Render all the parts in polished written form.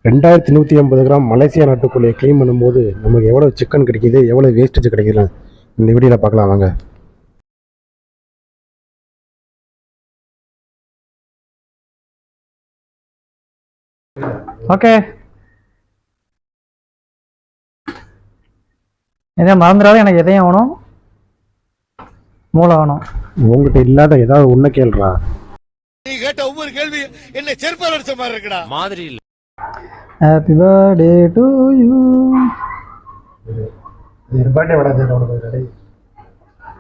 2150 gram Malaysia நாட்டுக்கோழியை clean பண்ணும்போது நமக்கு எவ்வளோ சிக்கன் கிடைக்கிது, எவ்வளோ வேஸ்டேஜ் கிடைக்குதுன்னு இந்த வீடியோவில் பார்க்கலாம் வாங்க. ஓகே, எதையும் மறந்துடாத. எனக்கு எதையும் வேணும், மூளை வேணும். உங்ககிட்ட இல்லாத ஏதாவது ஒண்ணு கேள்றா. நீ கேட்ட ஒவ்வொரு கேள்வி என்ன செருப்பால் அடிச்ச மாதிரி இருக்குடா. மாதிரி இல்ல. Happy birthday to you. இது பர்த்டே வராது உனக்கு.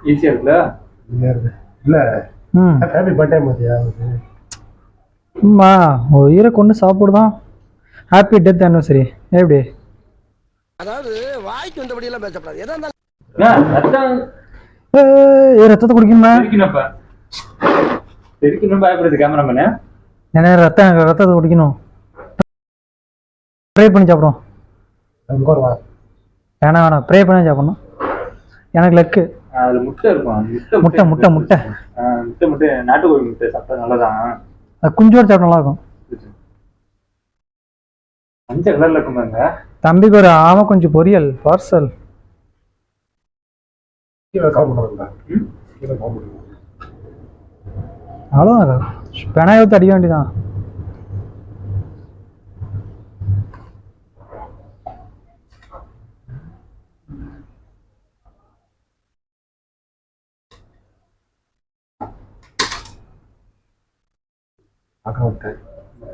ஈஸியா இருக்குல்ல? இல்ல ஹாப்பி பர்த்டே மாதிரியா? அம்மா ஒரு ஈரை கொண்டு சாப்பிடுதான். Happy death anniversary. எப்படி? அதாவது வாய்க்கு வந்தபடி எல்லாம் பேசப்படாது. எதா இருந்தாலும் ரத்தத்தை குடிக்கணுமா? கேமராமேன் என்ன ரத்தத்தை குடிக்கணும். ப்ரே பண்ணி சாப்பிடும். வேணாம் ப்ரே பண்ணி சாப்பிடணும். எனக்கு லக்கு. அதுல முட்டை இருக்கும். முட்டை முட்டை முட்டை முட்டை முட்டை நாட்டுக்கோழி முட்டை சாப்பிட்டா நல்லதான். அது குஞ்சோடு சாப்பிட நல்லா இருக்கும். மஞ்சள் கலர்ல இருக்குமாங்க. தம்பிக்கு ஒரு ஆமை கொஞ்சம் பொரியல் பார்சல். அவ்வளோதான், பெனாய் ஊற்றி அடிக்க வேண்டியதான்.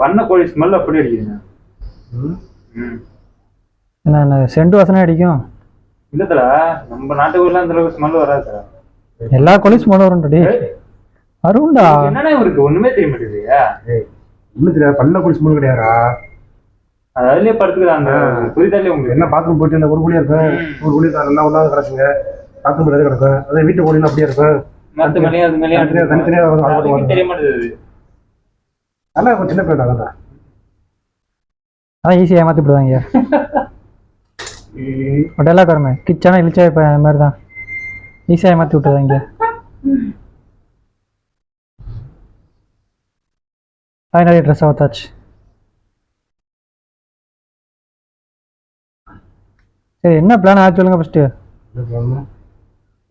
பண்ண கோழி ஸ்மெல் அப்படி அடிக்குதுங்க. என்ன செண்டு வாசனை அடிக்கும்? இல்லத்துல நம்ம நாட்டுக்கோழிலாம் அந்த அளவுக்கு ஸ்மெல் வராது சார். எல்லா கோழியும் ஸ்மெல் வரும்டா. வரும்டா. என்னன்னா இவருக்கு ஒண்ணுமே தெரிய மாட்டேங்குதுயா. ஒண்ணு தெரியாது. பண்ண கோழி ஸ்மெல் கிடையாதா? அது அதுலயே படுத்துக்குது. அந்த புரிதலே உங்களுக்கு என்ன பாத்ரூம் போயிட்டு இல்லை ஒரு கோழியா இருக்கும், ஒரு கோழி நல்லா ஒன்றாவது கிடக்குங்க. பாத்ரூம் போய் கிடக்கும். அதே வீட்டு கோழின்னு அப்படியே இருக்கும். மத்த மேலேயும் அது மேலேயும் தனித்தனியாக தெரிய மாட்டேங்குது. நல்லா கொஞ்சம் சின்ன பிள்ளை தான். அதான் ஈஸியாக ஏமாற்றி விடுவாங்க. ஹோட்டலாக கருமே கிச்சனா இழிச்சா இப்போ அந்த மாதிரி தான் ஈஸியாக ஏமாற்றி விட்டுருவாங்க. ஃபைனலி ட்ரெஸ் ஆத்தாச்சு. சரி, என்ன பிளான் ஆச்சு சொல்லுங்க ஃபஸ்ட்டு.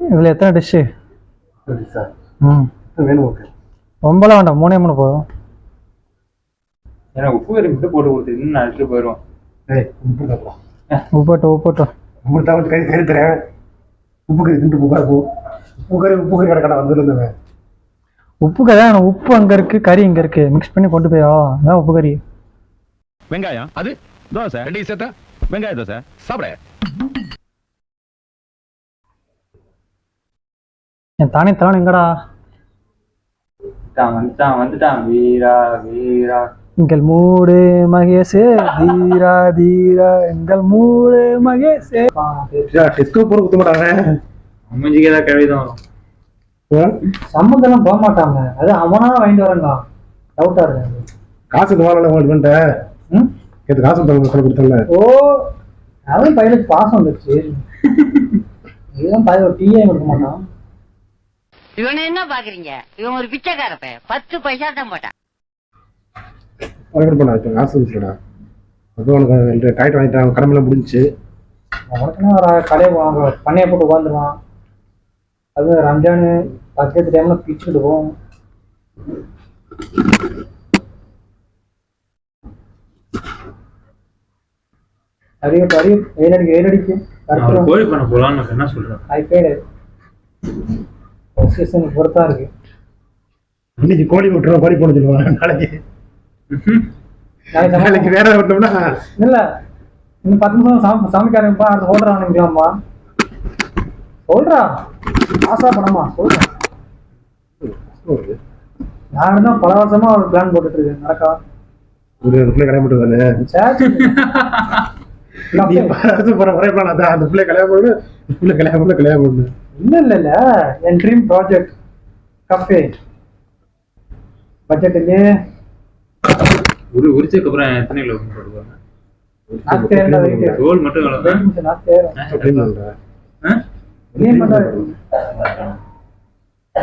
இதில் எத்தனை டிஷ்ஷு? வேணும். ஓகே, ரொம்பலாம் வேண்டாம், 3 போதும். எனக்கு உப்பு கறி மட்டும் போட்டு கொடுத்து இன்னும் நான் எடுத்துட்டு போயிடுவோம். உப்பட்டோம் கறி தரேன். உப்பு கறி திண்டு உப்பு கறி கிடக்கடா வந்துருந்தவன். உப்பு கறி தான். உப்பு அங்கே இருக்குது, கறி இங்கே இருக்குது. மிக்ஸ் பண்ணி கொண்டு போய் அதான் உப்பு கறி. வெங்காயம் அது தோசை ரெடி சேர்த்தா வெங்காய தோசை சாப்பிட. என் தானே தரான் எங்கடா? வந்துட்டான் வீரா வீரா. எங்கள் மூடு மகேஷே தீரா தீரா எங்கள் மூடு மகேஷே. டெஸ்ட் போற குத்த மாட்டாங்க. மூஞ்சிக்கு ஏதாவது கழுவிதான் வரும். சம்மந்தெல்லாம் போக மாட்டாங்க. அது அவனா வாங்கிட்டு வரங்க. டவுட்டா இருக்கு. காசு வாங்கல உங்களுக்கு கேட்டு காசு கொடுத்தல. ஓ, அதான் பையனுக்கு பாசம் வந்துருச்சு. இதுதான் பையன் ஒரு டீயே கொடுக்க மாட்டான். இவனை என்ன பாக்குறீங்க? இவன் ஒரு பிச்சைக்காரப்ப 10 பைசா தான் போட்டான். காசு வந்துச்சுடா. அது உனக்கு டைட் வாங்கிட்டான். கடமைலாம் முடிஞ்சிச்சு. உனக்குன்னா ஒரு கடையை வாங்க பண்ணையை போட்டு உட்காந்துருவான். அது ரம்ஜானு பக்கத்து டைம்ல பிச்சுக்கிட்டு போவோம். ஏழடிக்கு கோழி பண்ண போலான்னு என்ன சொல்றேன். பொறுத்தா இருக்கு. இன்னைக்கு கோழி விட்டுறோம், கோழி போட சொல்லுவாங்க. நாளைக்கு வேற விட்டோம்னா இல்ல இன்னும் 10 நிமிஷம் சமைக்காரப்பா அடுத்து ஓடுறான் நினைக்கலாமா? சொல்றா ஆசா பணமா சொல்றேன். நான் தான் பல வருஷமா ஒரு பிளான் போட்டுட்டு இருக்கேன். நடக்கா ஒரு பிள்ளை கல்யாணம் பண்ணிட்டு தானே. அந்த பிள்ளை கல்யாணம் பண்ணு, பிள்ளை கல்யாணம் பண்ணு. இல்ல என் ட்ரீம் ப்ராஜெக்ட் கஃபே. பட்ஜெட் இல்லையே. உரிச்சதுக்கு அப்புறம் எத்தனை கிலோ போடுவாங்க? தோல் மட்டும்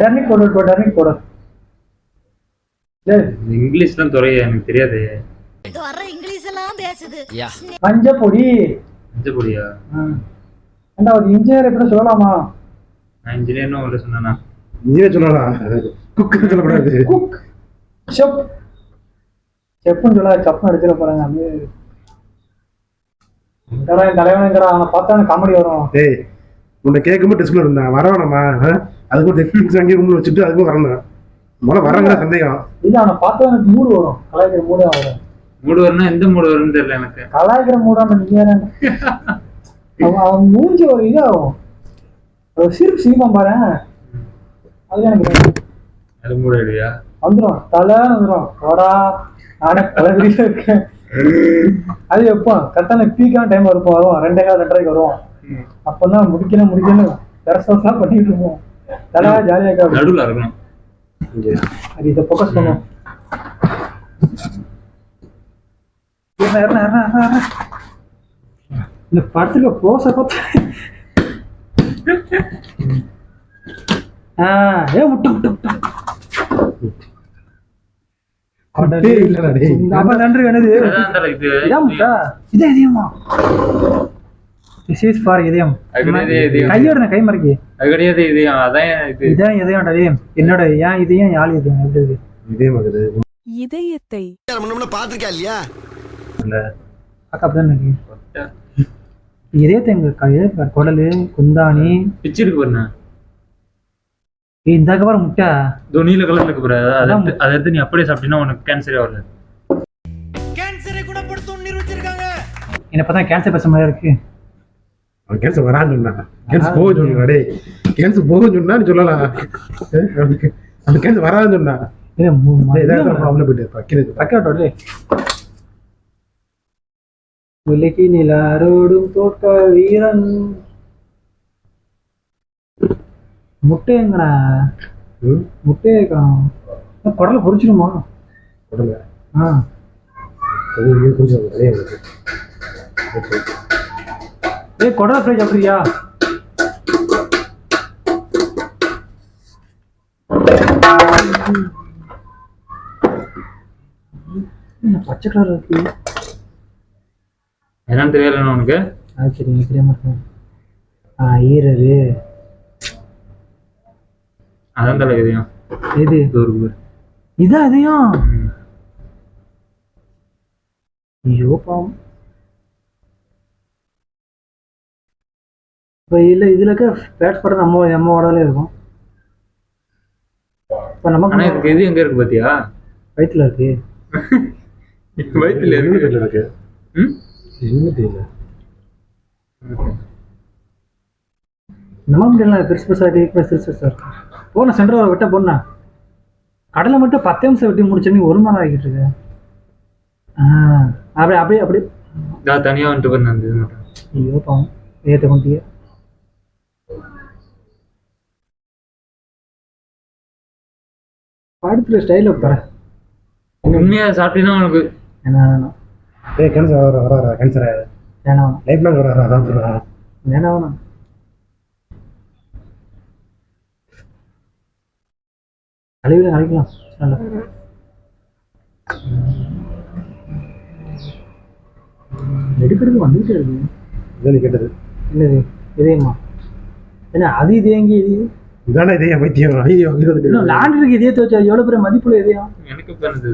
டர்னிக் போடு. இங்கிலீஷ் தான் துறைய எனக்கு தெரியாது. வர இங்கிலீஷ் எல்லாம் பேசுது. மஞ்சப்பொடி. மஞ்சப்பொடியா? ஏண்டா ஒரு இன்ஜினியர் எப்படி சொல்லலாமா? நான் இன்ஜினியர்னு உங்கள்ட்ட சொன்னேன்னா நீயே சொல்லலாம், குக்குன்னு சொல்லக்கூடாது. குக் செப் செப்புன்னு சொல்ல சப்புன்னு அடிச்சிட போறாங்க. அப்படியே என் தலைவனுங்கிறா அவனை பார்த்தா காமெடி வரும். டேய் உன்னை கேட்கும்போது டெஸ்ட்ல இருந்தேன் வரவேணாமா, அதுக்கு ஒரு டெக்னிக்ஸ் அங்கேயே ரூம்ல வச்சுட்டு அதுக்கும் வரணும். முதல்ல வரங்கிற சந்தேகம் இல்ல அவனை பார்த்தா எனக்கு மூடு வரும், கலாய்க்கிற மூடு வரும். மூடு வரணும், எந்த மூடு வரும்னு தெரியல எனக்கு. கலாய்க்கிற மூடாம நீங்க அவன் மூஞ்சி ஒரு இதாகும், ஒரு சிரிப்பு சிரிப்பான் பாரு, அது எனக்கு அது மூடு இல்லையா? வந்துடும் தலை வந்துடும். ஓடா நானே கலவரியில இருக்கேன். அது வைப்போம் கரெக்டான பீக்கான டைம் இருக்கும், வரும் 2:30 வருவோம். அப்பதான் முடிக்கணும் பெருசாலாம் பண்ணிட்டு இருப்போம். தலை ஜாலியாக நடுவில் இருக்கணும். அது இதை ஃபோக்கஸ் பண்ணுவோம். இந்த படத்துல போஸ பார்த்து ஏன் முட்டு முட்டு முட்டு நன்றி வேணுது. இதயமா இதயம் கையோட கை மறைக்கு அது கிடையாது. இதயம் அதான் இதான் இதயம் இதயம் என்னோட ஏன் இதயம் யாழ் இதயம் எப்படி இதயம் இதயத்தை பாத்துருக்கா இல்லையா? அக்கா அப்படிதான் இருக்கு. இதயத்தை எங்க குடலு குந்தாணி பிச்சிருக்கு பாருண்ணா. இந்த அப்புறம் முட்டை நீல கலர்ல இருக்கு பாரு, அதை எடுத்து நீ அப்படியே சாப்பிட்டீங்கன்னா உனக்கு கேன்சரே வரல. கேன்சரை குணப்படுத்தும் நிரூபிச்சிருக்காங்க. என்ன பார்த்தா கேன்சர் பேச மாதிரி இருக்கு. கேன்சர் வரான்னு சொன்னா கேன்சர் போக சொன்னா, டே கேன்சர் போக சொன்னா நீ சொல்லலாம். அந்த கேன்சர் வராதுன்னு சொன்னா விலகி நிலாரோடும் தோட்ட வீரன். முட்டைங்கண்ணா முட்டையை காணும். குடலை பொறிச்சிடுமா? குடலை குடலை ஃப்ரை சாப்பிடுறியா? பச்சை கலர் இருக்கு, என்னன்னு தெரியல உனக்கு. அது சரி தெரியாம இருக்கேன். ஈரரு அதான் தலை இதயம். எது இதான் இதயம்? ஐயோ பாவம். இப்போ இல்லை இதுல இருக்க ஃபேட் படம் நம்ம உடலே இருக்கும். இப்போ நமக்கு இதுக்கு இது எங்க இருக்கு பாத்தியா? வயிற்றுல இருக்கு. வயிற்றுல இருக்கு எனக்கு என்ன தெரியல. நம்ம முடியல பெருசு பெருசா இருக்கும். போன சென்டர் வெட்ட போனா கடலை மட்டும் 10 நிமிஷம் வெட்டி முடிச்சு 1 மணி நேரம் ஆகிட்டு இருக்கு. அப்படியே அப்படியே தனியா வந்துட்டு பண்ண. ஐயோ பாவம் ஏற்ற கொண்டிய படத்துல ஸ்டைல தரேன். உண்மையா சாப்பிட்டீங்கன்னா உனக்கு என்ன வேணும்? கேன்சர் வர கேன்சர் வேணாம் லைஃப் லாங் வர அதான் வேணாம். கழிவுல கழிக்கலாம். எடுக்கிறது வந்துகிட்டே இருக்கு. இதான் கேட்டது என்னது இதயமா? என்ன அது இதயங்க இது இதானே இதயம் வைத்தியம். ஐயோ லேண்ட் இருக்கு இதயத்தை வச்சா எவ்வளவு பெரிய மதிப்புள்ள இதயம். எனக்கு பண்ணது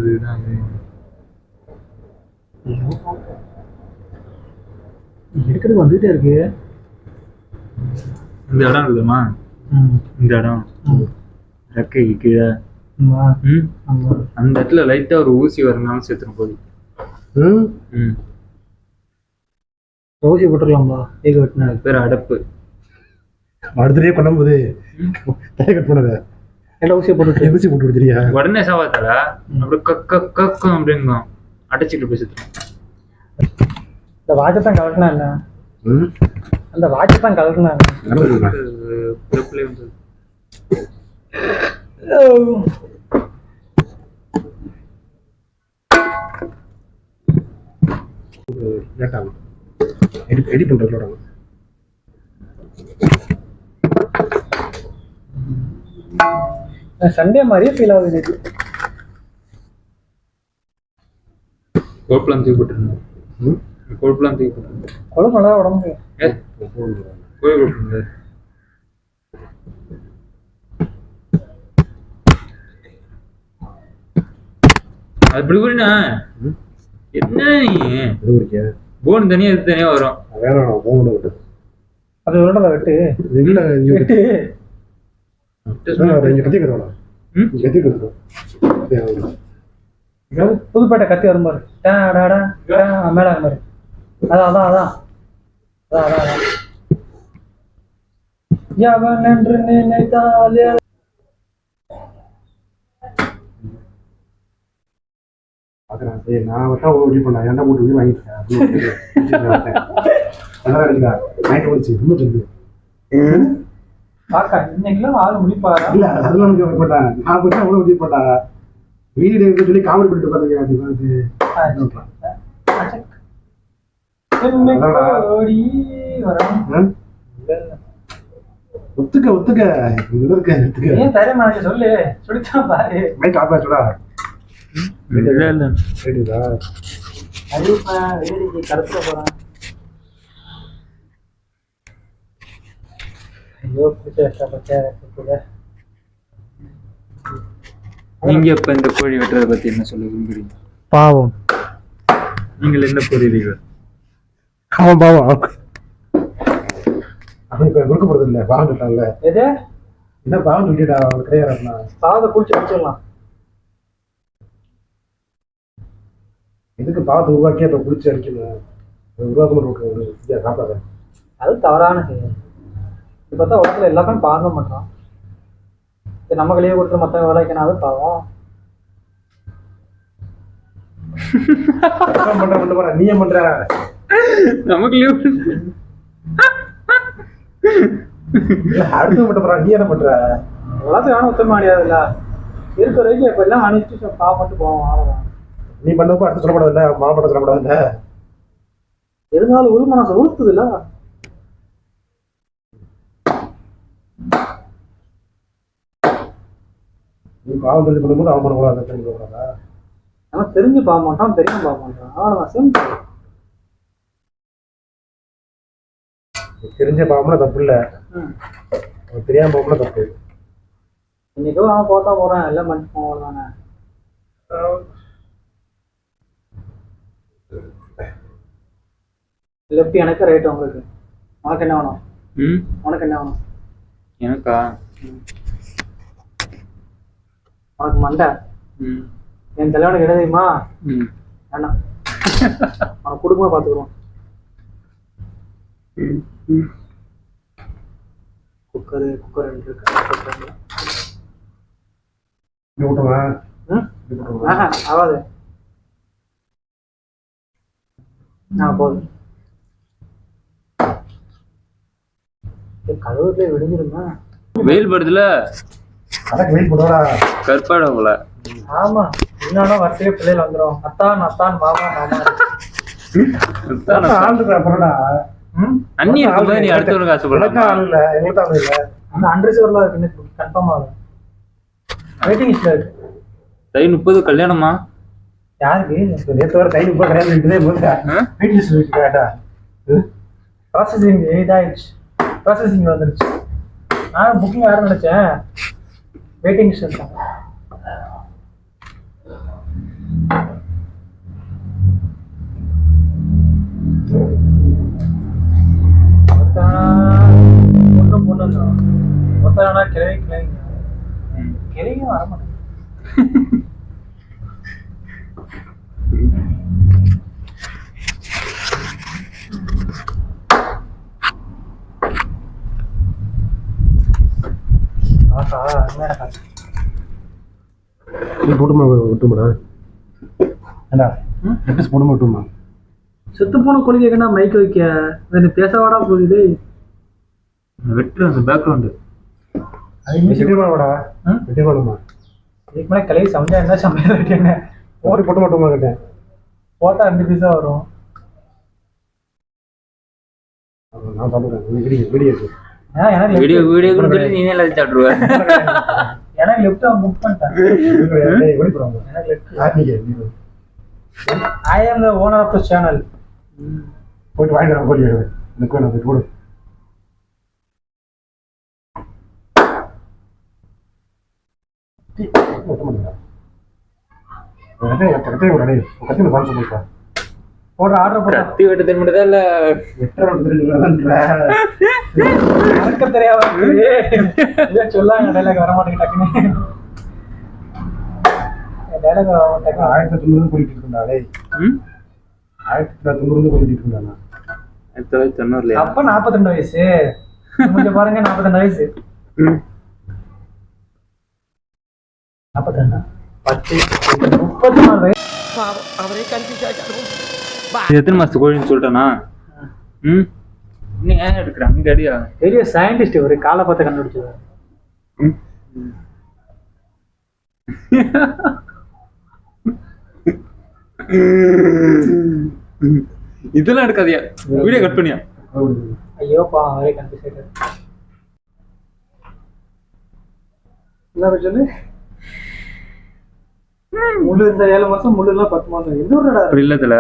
எடுக்கிறது வந்துகிட்டே இருக்கு. இந்த இடம் இருக்குதுமா, இந்த இடம் ரெக்கைக்கு கீழே அந்த இடத்துல லைட்டா ஒரு ஊசி வரனாலும் சேர்த்துன போது ஊசி போட்டுருலாம்பா. ஏக வெட்டினா பேர் அடப்பு. அடுத்ததே பண்ணும்போது கட் பண்ணத எல்லா ஊசியை போட்டு ஊசி போட்டு விடுறியா? உடனே சாவாத்தால அப்படி கக்கம் அப்படிங்க அடைச்சிட்டு போய் செத்துரும். இந்த வாட்சத்தான் கலட்டினா இல்ல, அந்த வாட்சத்தான் கலட்டினா எடிட் பண்றதோட சண்டே மாதிரியே ஃபீல் ஆகுது எனக்கு. கொழுப்புலாம் தூக்கி போட்டுருந்தேன். ம்? கொழுப்புலாம் தூக்கி போட்டுருந்தேன். கொழுப்பு நல்லா உடம்பு. கோழி கொழுப்பு. அது இப்படி புரியுண்ணா. என்ன நீ அது இருக்கே போன் தனியா இது தனியா வரும். வேணாம் போகணும் விட்டு அது விரடல வெட்டு இல்ல இங்க வெட்டு. இங்க கத்தி கட்டுவாடா இங்க கத்தி கட்டுவோம் புதுப்பேட்டை கத்தி வரும் பாரு. மேல மாதிரி. அதான் அதான் அதான் அதான் அதான் அதான். எவன் என்று நினைத்தாலே பாக்குறேன். சரி நான் வட்டா ஓடி பண்ண ஏன்டா போட்டு உயிர் வாங்கிட்டேன் நல்லா இருக்குதா வாங்கிட்டு போச்சு இன்னும் சொல்லு பாக்கா இன்னைக்குலாம் ஆள் முடிப்பாரா? இல்ல அதெல்லாம் எனக்கு வைக்க மாட்டாங்க. நான் போய் அவ்வளவு உதவி பண்ணா வீடு எடுக்க சொல்லி காமெடி பண்ணிட்டு உட்காந்துருக்கேன். அப்படி ஓடி வரணும். ஒத்துக்க ஒத்துக்க ஒத்துக்க ஏன் தர மாட்டேன் சொல்லு. சுடித்தான் பாரு. மைக் ஆஃப் ஆச்சுடா சரிடா அறிவிப்பா வெளியே கடத்துல போறான். ஐயோ பிடிச்ச நீங்க இப்ப இந்த கோழி வெட்டுறதை பத்தி என்ன சொல்ல விரும்புறீங்க? பாவம். நீங்கள் என்ன புரியுறீங்க? அவன் பாவம் அவன் இப்ப கொடுக்க போறது இல்ல பாவம் சொல்லிட்டான்ல. எது என்ன பாவம் சொல்லிட்டா அவனுக்கு கிடையாது. பாவத்தை குடிச்சு குடிச்சிடலாம். எதுக்கு பாவத்தை உருவாக்கி அதை குடிச்சு அடிக்கணும்? உருவாக்க சாப்பிடாத. அது தவறான செயல். இப்ப பார்த்தா உலகத்துல எல்லாமே பாவம் தான் பண்றான். நம்ம கையிலேயே கொடுத்து மத்தவங்க வேலைக்கணும். அது பாவம். பண்ற நீ பண்ற நமக்கு அடுத்து மட்டும் பண்ற நீ என்ன பண்ற? எல்லாத்தையும் வேணும் ஒத்துக்க முடியாதுல்ல. இருக்கிற வரைக்கும் இப்ப எல்லாம் அனுப்பிச்சு பாவம் மட்டும் போவோம். அவ்வளவுதான். நீ பண்ணப்போ அடுத்து சொல்லக்கூடாது இல்ல மாவட்டம் சொல்லக்கூடாது இல்ல. இருந்தாலும் உள் மனசு உறுத்துது இல்ல. நீ பாவம் சொல்லி பண்ணும்போது அவன் பண்ணக்கூடாது தெரிஞ்சுக்கூடாதா? நம்ம தெரிஞ்சு பார்க்க மாட்டோம். தெரியும் பார்க்க மாட்டோம். அவ்வளவுதான் சிம்பிள். தெரிஞ்ச பாவம்னா தப்பு இல்ல. தெரியாம பாவம்னா தப்பு. இன்னைக்கோ அவன் போட்டா போறான் எல்லாம் மனுஷன் போவாங்க. லெஃப்ட் எனக்கு ரைட் உங்களுக்கு. உனக்கு என்ன வேணும்? உனக்கு என்ன வேணும்? எனக்கா? உனக்கு மண்டை. என் தலைவனுக்கு என்ன தெரியுமா? வேணாம். உனக்கு குடும்பமா பாத்துக்கிறோம். குக்கரு குக்கர் இருக்கு. ஆகாது. போதும். கதவுல விடுஞ்சிருந்தா வெயில் படுதுல கற்பாடு உங்கள. ஆமா இன்னும் வரிசையே பிள்ளைகள் வந்துடும். அத்தான் அத்தான் மாமா மாமா. அண்ணி இருக்கும்போது நீ அடுத்தவங்க ஆசைப்படலாம். அந்த அன்ரிசர்வ்ல இருக்கு. கன்ஃபார்ம் ஆகும். வெயிட்டிங் லிஸ்ட்ல இருக்கு. தை 30 கல்யாணமா? யாருக்கு? நேற்று வர தை 30 கல்யாணம் வெயிட் லிஸ்ட் வச்சுக்கா. ப்ராசஸிங் இதாயிடுச்சு. ப்ராசஸிங் வந்துருச்சு. நான் புக்கிங் யாரும் நினைச்சேன். வெயிட்டிங் லிஸ்ட் இருக்காங்க. ஒன்றும் பொண்ணு மொத்தம் கிளவி கிளவிங்க கிளவியும் வர மாட்டேன். நீ போட்டுமா விட்டுமாடா? ஏண்டா போட்டுமா விட்டுமா? செத்து போன கோழி கேட்கனா மைக் வைக்க பேசவாடா போகுது. வெட்டு அந்த பேக்ரவுண்டு வெட்டிடுவாடா. வெட்டிடுவாடுமா? இதுக்கு மேலே கிளவி சமைச்சா என்ன சமையல் வைக்கங்க? ஓடி போட்டு மாட்டோமா கேட்டேன். போட்டா 2 பீஸா வரும். நான் சாப்பிடுறேன். வீடியோ வீடியோ வீடியோ கூட சொல்லி நீ எல்லாம் சாப்பிடுவ. எனக்கு லெஃப்ட் புக் பண்ணிட்டேன். எனக்கு left I am the owner of the channel. போயிட்டு வாங்கிட்டு வர கோழி இந்த கோழி போயிட்டு போடு. போடுற ஆர்டர் போடுற கத்தி வெட்ட தெரியுமாட்டதா இல்ல எனக்கு தெரியாது சொல்லாங்க டைலாக் வர மாட்டேங்க டக்குன்னு டைலாக் டக்குன்னு 1990 கூட்டிட்டு இருந்தாலே 1990 கூட்டிட்டு இருந்தானா 1990 அப்ப 42 வயசு கொஞ்சம் பாருங்க 42 வயசு 42 34 வயசு அவரே கன்ஃபியூஸ் ஆயிட்டாரு. எத்தனை மாசத்து கோழின்னு சொல்லிட்டேனா நீ ஏன் எடுக்கிற அங்க அடியா பெரிய சயின்டிஸ்ட் ஒரு காலை பார்த்து கண்டுபிடிச்சது. இதெல்லாம் எடுக்காதியா வீடியோ கட் பண்ணியா ஐயோப்பா அவரே கன்ஃபியூஸ் ஆயிட்டாரு. என்ன சொல்லு முள்ளு இந்த 7 மாசம் முள்ளு எல்லாம் 10 மாசம் எந்த ஊர்லடா இல்லத்துல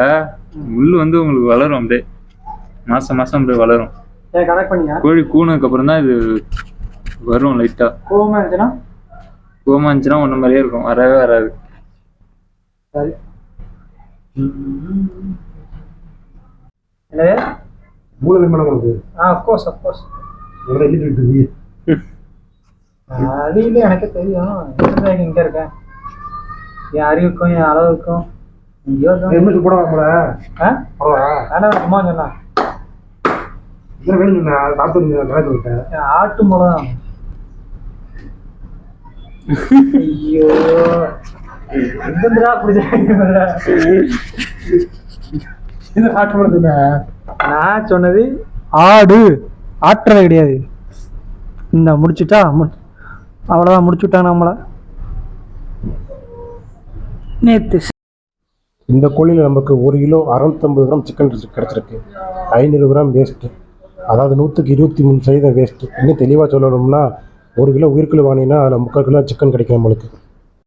முள்ளு வந்து உங்களுக்கு வளரும் அப்படியே மாசம் மாசம் அப்படியே வளரும். ஏன் கனெக்ட் பண்ணியா கோழி கூனதுக்கு அப்புறம் தான் இது வரும். லைட்டா கோவமா இருந்துச்சுன்னா கோமா இருந்துச்சுன்னா ஒன்ன மாதிரியே இருக்கும், வரவே வராது. சரி என்னது மூல நிமிடம் உங்களுக்கு அஃப்கோர்ஸ் அஃப்கோர்ஸ் எவ்வளோ எழுதிட்டு அது இல்லை எனக்கே தெரியும். இங்க இருக்கேன் என் அறிவுக்கும் என் அளவுக்கும் என்ன போட போற வேணாம் சும்மா சொன்னா என்ன வேணும் டாக்டர் விட்டேன் ஆட்டு மூலம். ஐயோ எங்கடா என்ன ஆட்டு மூலம் நான் சொன்னது ஆடு ஆட்டுறது கிடையாது. இந்த முடிச்சுட்டா அவ்வளோதான் முடிச்சுட்டா நம்மளை நேற்று. இந்த கோழியில் நமக்கு 1 கிலோ 650 கிராம் சிக்கன் கிடச்சிருக்கு. 500 கிராம் வேஸ்ட்டு, அதாவது 100க்கு 23% வேஸ்ட்டு. இன்னும் தெளிவாக சொல்லணும்னா 1 கிலோ உயிர்க்குழு வாங்கினா அதில் 3/4 கிலோ சிக்கன் கிடைக்கும் நம்மளுக்கு.